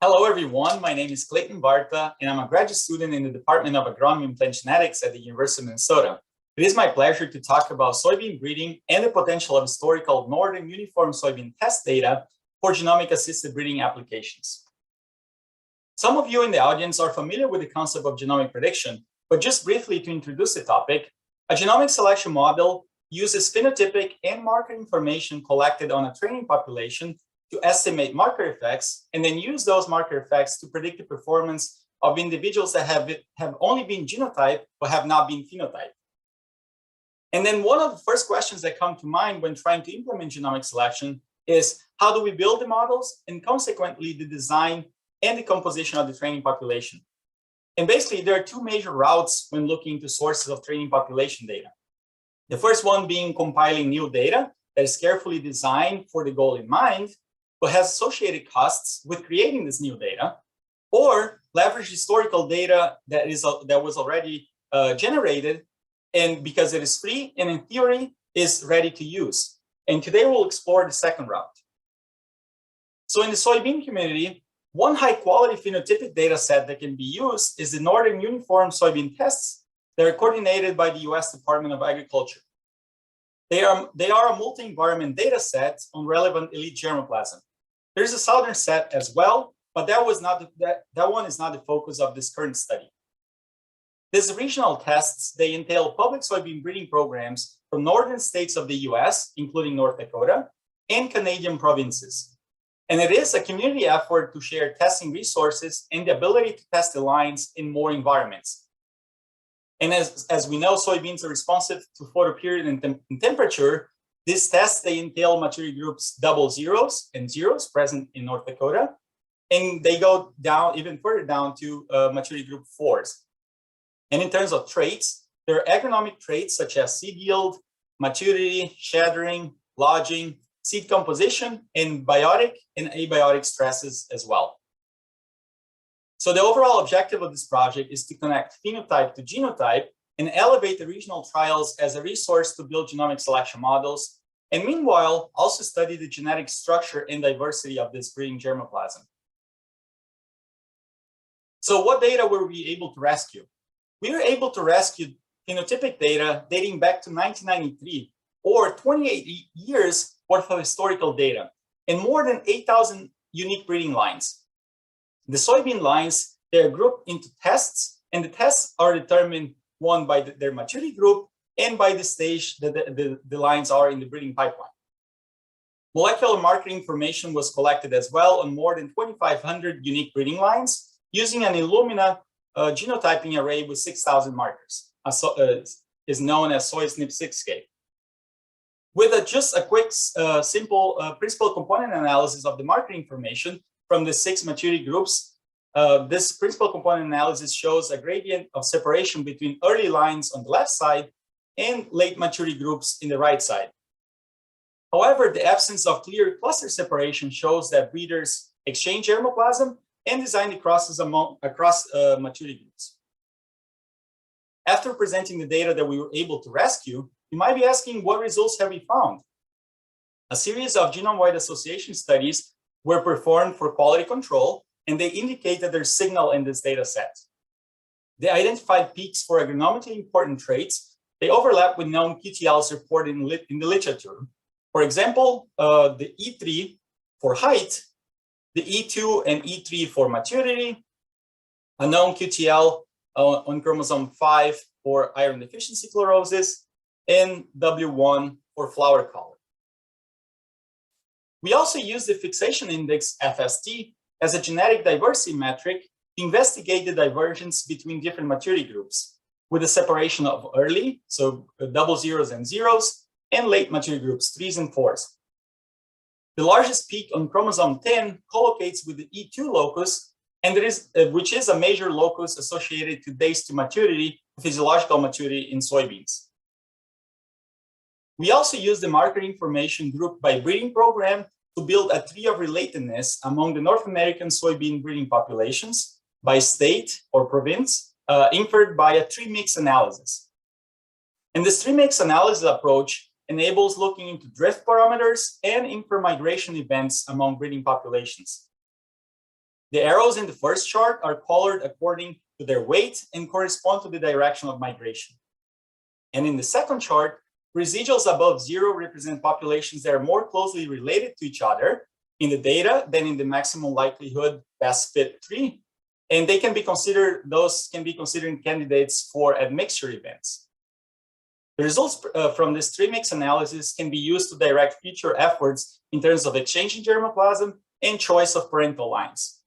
Hello, everyone. My name is Cleiton Wartha, and I'm a graduate student in the Department of Agronomy and Plant Genetics at the University of Minnesota. It is my pleasure to talk about soybean breeding and the potential of historical Northern Uniform soybean test data for genomic-assisted breeding applications. Some of you in the audience are familiar with the concept of genomic prediction, but just briefly to introduce the topic, a genomic selection model uses phenotypic and marker information collected on a training population to estimate marker effects, and then use those marker effects to predict the performance of individuals that have only been genotyped but have not been phenotyped. And then one of the first questions that come to mind when trying to implement genomic selection is, how do we build the models, and consequently the design and the composition of the training population? And basically, there are two major routes when looking into sources of training population data. The first one being compiling new data that is carefully designed for the goal in mind, but has associated costs with creating this new data, or leverage historical data that was already generated, and because it is free and in theory is ready to use. And today we'll explore the second route. So in the soybean community, one high quality phenotypic data set that can be used is the Northern Uniform soybean tests that are coordinated by the US Department of Agriculture. They are a multi-environment data set on relevant elite germplasm. There's a southern set as well, but that one is not the focus of this current study. These regional tests, they entail public soybean breeding programs from northern states of the US, including North Dakota, and Canadian provinces. And it is a community effort to share testing resources and the ability to test the lines in more environments. And as we know, soybeans are responsive to photoperiod and temperature. These tests, they entail maturity groups double zeros and zeros present in North Dakota, and they go down even further down to maturity group 4s. And in terms of traits, there are agronomic traits such as seed yield, maturity, shattering, lodging, seed composition, and biotic and abiotic stresses as well. So the overall objective of this project is to connect phenotype to genotype and elevate the regional trials as a resource to build genomic selection models, and meanwhile, also study the genetic structure and diversity of this breeding germplasm. So what data were we able to rescue? We were able to rescue phenotypic data dating back to 1993, or 28 years worth of historical data, and more than 8,000 unique breeding lines. The soybean lines, they are grouped into tests, and the tests are determined, one, by their maturity group and by the stage that the lines are in the breeding pipeline. Molecular marker information was collected as well on more than 2,500 unique breeding lines using an Illumina genotyping array with 6,000 markers, is known as SoySNP6K. With just a quick, simple principal component analysis of the marker information from the 6 maturity groups, this principal component analysis shows a gradient of separation between early lines on the left side and late maturity groups in the right side. However, the absence of clear cluster separation shows that breeders exchange germplasm and design the crosses across maturity groups. After presenting the data that we were able to rescue, you might be asking, what results have we found? A series of genome-wide association studies were performed for quality control, and they indicate that there's signal in this data set. They identified peaks for agronomically important traits. They overlap with known QTLs reported in the literature. For example, the E3 for height, the E2 and E3 for maturity, a known QTL on chromosome 5 for iron deficiency chlorosis, and W1 for flower color. We also use the fixation index, FST, as a genetic diversity metric to investigate the divergence between different maturity groups, with a separation of early, so double zeros and zeros, and late maturity groups, 3s and 4s. The largest peak on chromosome 10 collocates with the E2 locus, and which is a major locus associated to days to maturity, physiological maturity in soybeans. We also use the marker information grouped by breeding program to build a tree of relatedness among the North American soybean breeding populations by state or province, inferred by a tree mix analysis. And this tree mix analysis approach enables looking into drift parameters and intermigration events among breeding populations. The arrows in the first chart are colored according to their weight and correspond to the direction of migration. And in the second chart, residuals above 0 represent populations that are more closely related to each other in the data than in the maximum likelihood best fit tree. And they can be considered, those can be considered candidates for admixture events. The results from this tree mix analysis can be used to direct future efforts in terms of exchanging germplasm and choice of parental lines.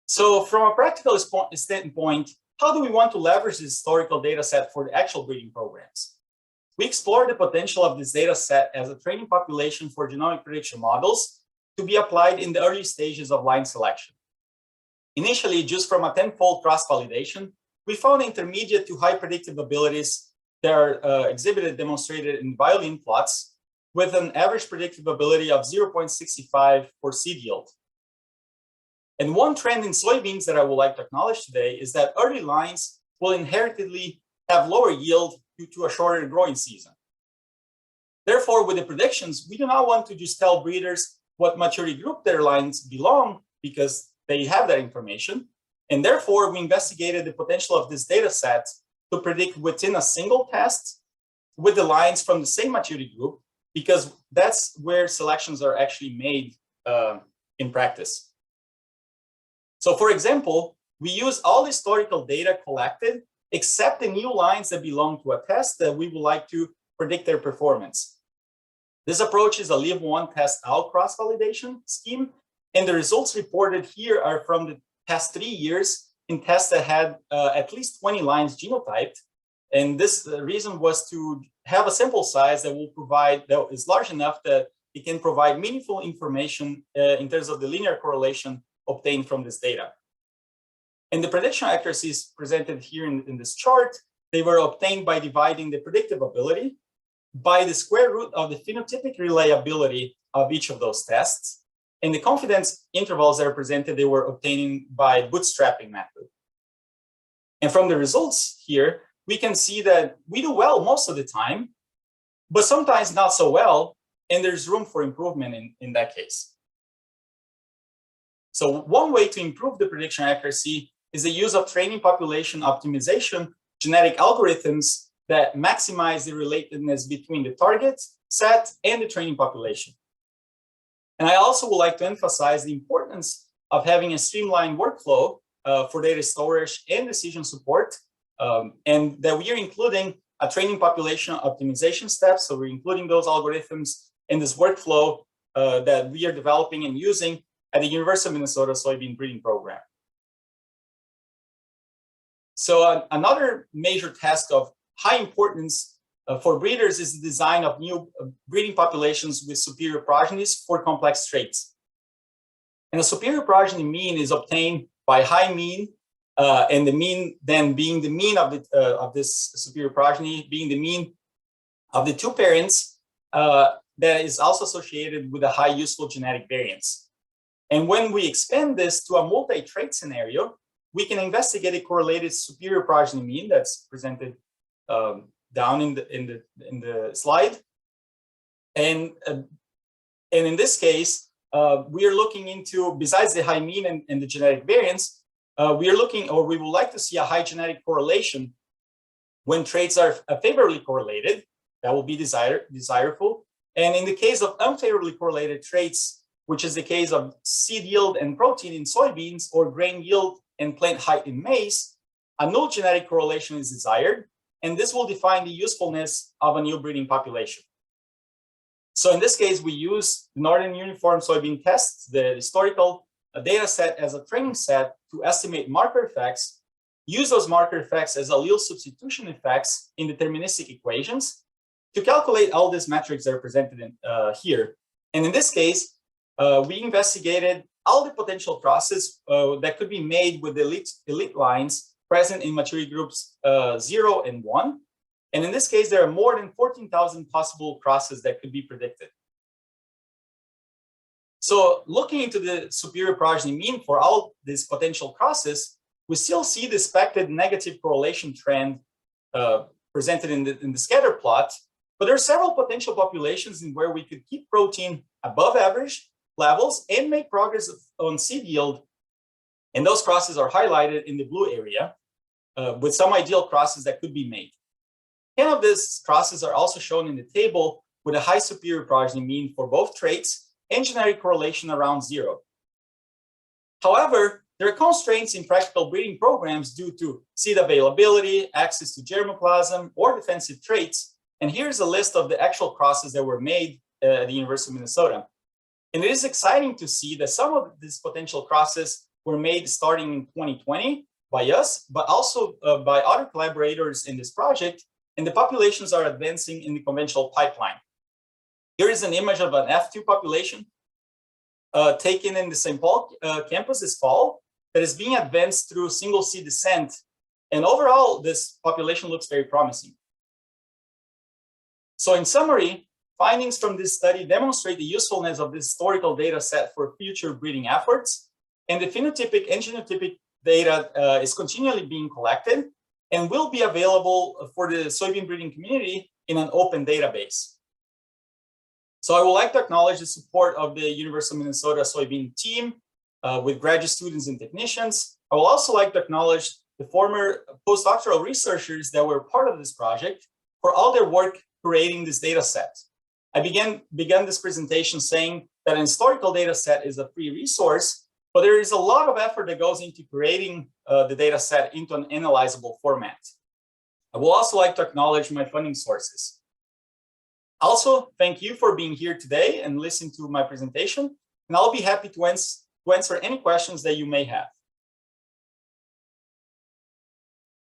So from a practical standpoint, how do we want to leverage this historical data set for the actual breeding programs? We explore the potential of this data set as a training population for genomic prediction models to be applied in the early stages of line selection. Initially, just from a tenfold cross-validation, we found intermediate to high predictive abilities that are demonstrated in violin plots with an average predictive ability of 0.65 for seed yield. And one trend in soybeans that I would like to acknowledge today is that early lines will inherently have lower yield due to a shorter growing season. Therefore, with the predictions, we do not want to just tell breeders what maturity group their lines belong because they have that information. And therefore, we investigated the potential of this data set to predict within a single test with the lines from the same maturity group, because that's where selections are actually made in practice. So for example, we use all historical data collected, except the new lines that belong to a test that we would like to predict their performance. This approach is a leave one test out cross-validation scheme, and the results reported here are from the past 3 years in tests that had at least 20 lines genotyped. And this reason was to have a sample size that will provide, that is large enough that it can provide meaningful information in terms of the linear correlation obtained from this data. And the prediction accuracies presented here in this chart, they were obtained by dividing the predictive ability by the square root of the phenotypic reliability of each of those tests. And the confidence intervals that are presented, they were obtaining by bootstrapping method. And from the results here, we can see that we do well most of the time, but sometimes not so well, and there's room for improvement in that case. So one way to improve the prediction accuracy is the use of training population optimization genetic algorithms that maximize the relatedness between the target set and the training population. And I also would like to emphasize the importance of having a streamlined workflow for data storage and decision support, and that we are including a training population optimization step. So we're including those algorithms in this workflow that we are developing and using at the University of Minnesota Soybean Breeding Program. So another major task of high importance for breeders is the design of new breeding populations with superior progenies for complex traits. And a superior progeny mean is obtained by high mean, and the mean then being the mean of this superior progeny, being the mean of the two parents that is also associated with a high useful genetic variance. And when we expand this to a multi-trait scenario, we can investigate a correlated superior progeny mean that's presented down in the slide. And in this case, we are looking into, besides the high mean and the genetic variance, we are looking, or we would like to see a high genetic correlation when traits are favorably correlated. That will be desirable. And in the case of unfavorably correlated traits, which is the case of seed yield and protein in soybeans, or grain yield and plant height in maize, a null genetic correlation is desired, and this will define the usefulness of a new breeding population. So in this case, we use the Northern Uniform Soybean tests, the historical data set as a training set to estimate marker effects, use those marker effects as allele substitution effects in deterministic equations to calculate all these metrics that are presented in, here. And in this case, we investigated all the potential crosses that could be made with elite lines present in maturity groups 0 and 1. And in this case, there are more than 14,000 possible crosses that could be predicted. So looking into the superior progeny mean for all these potential crosses, we still see the expected negative correlation trend presented in the scatter plot. But there are several potential populations in where we could keep protein above average levels and make progress on seed yield. And those crosses are highlighted in the blue area with some ideal crosses that could be made. 10 of these crosses are also shown in the table with a high superior progeny mean for both traits and genetic correlation around 0. However, there are constraints in practical breeding programs due to seed availability, access to germplasm, or defensive traits. And here's a list of the actual crosses that were made at the University of Minnesota. And it is exciting to see that some of these potential crosses were made starting in 2020 by us, but also by other collaborators in this project, and the populations are advancing in the conventional pipeline. Here is an image of an F2 population taken in the St. Paul campus this fall that is being advanced through single seed descent. And overall, this population looks very promising. So in summary, findings from this study demonstrate the usefulness of this historical data set for future breeding efforts. And the phenotypic and genotypic data is continually being collected and will be available for the soybean breeding community in an open database. So I would like to acknowledge the support of the University of Minnesota soybean team with graduate students and technicians. I will also like to acknowledge the former postdoctoral researchers that were part of this project for all their work creating this data set. I began this presentation saying that an historical data set is a free resource, but there is a lot of effort that goes into creating the data set into an analyzable format. I will also like to acknowledge my funding sources. Also, thank you for being here today and listening to my presentation, and I'll be happy to answer any questions that you may have.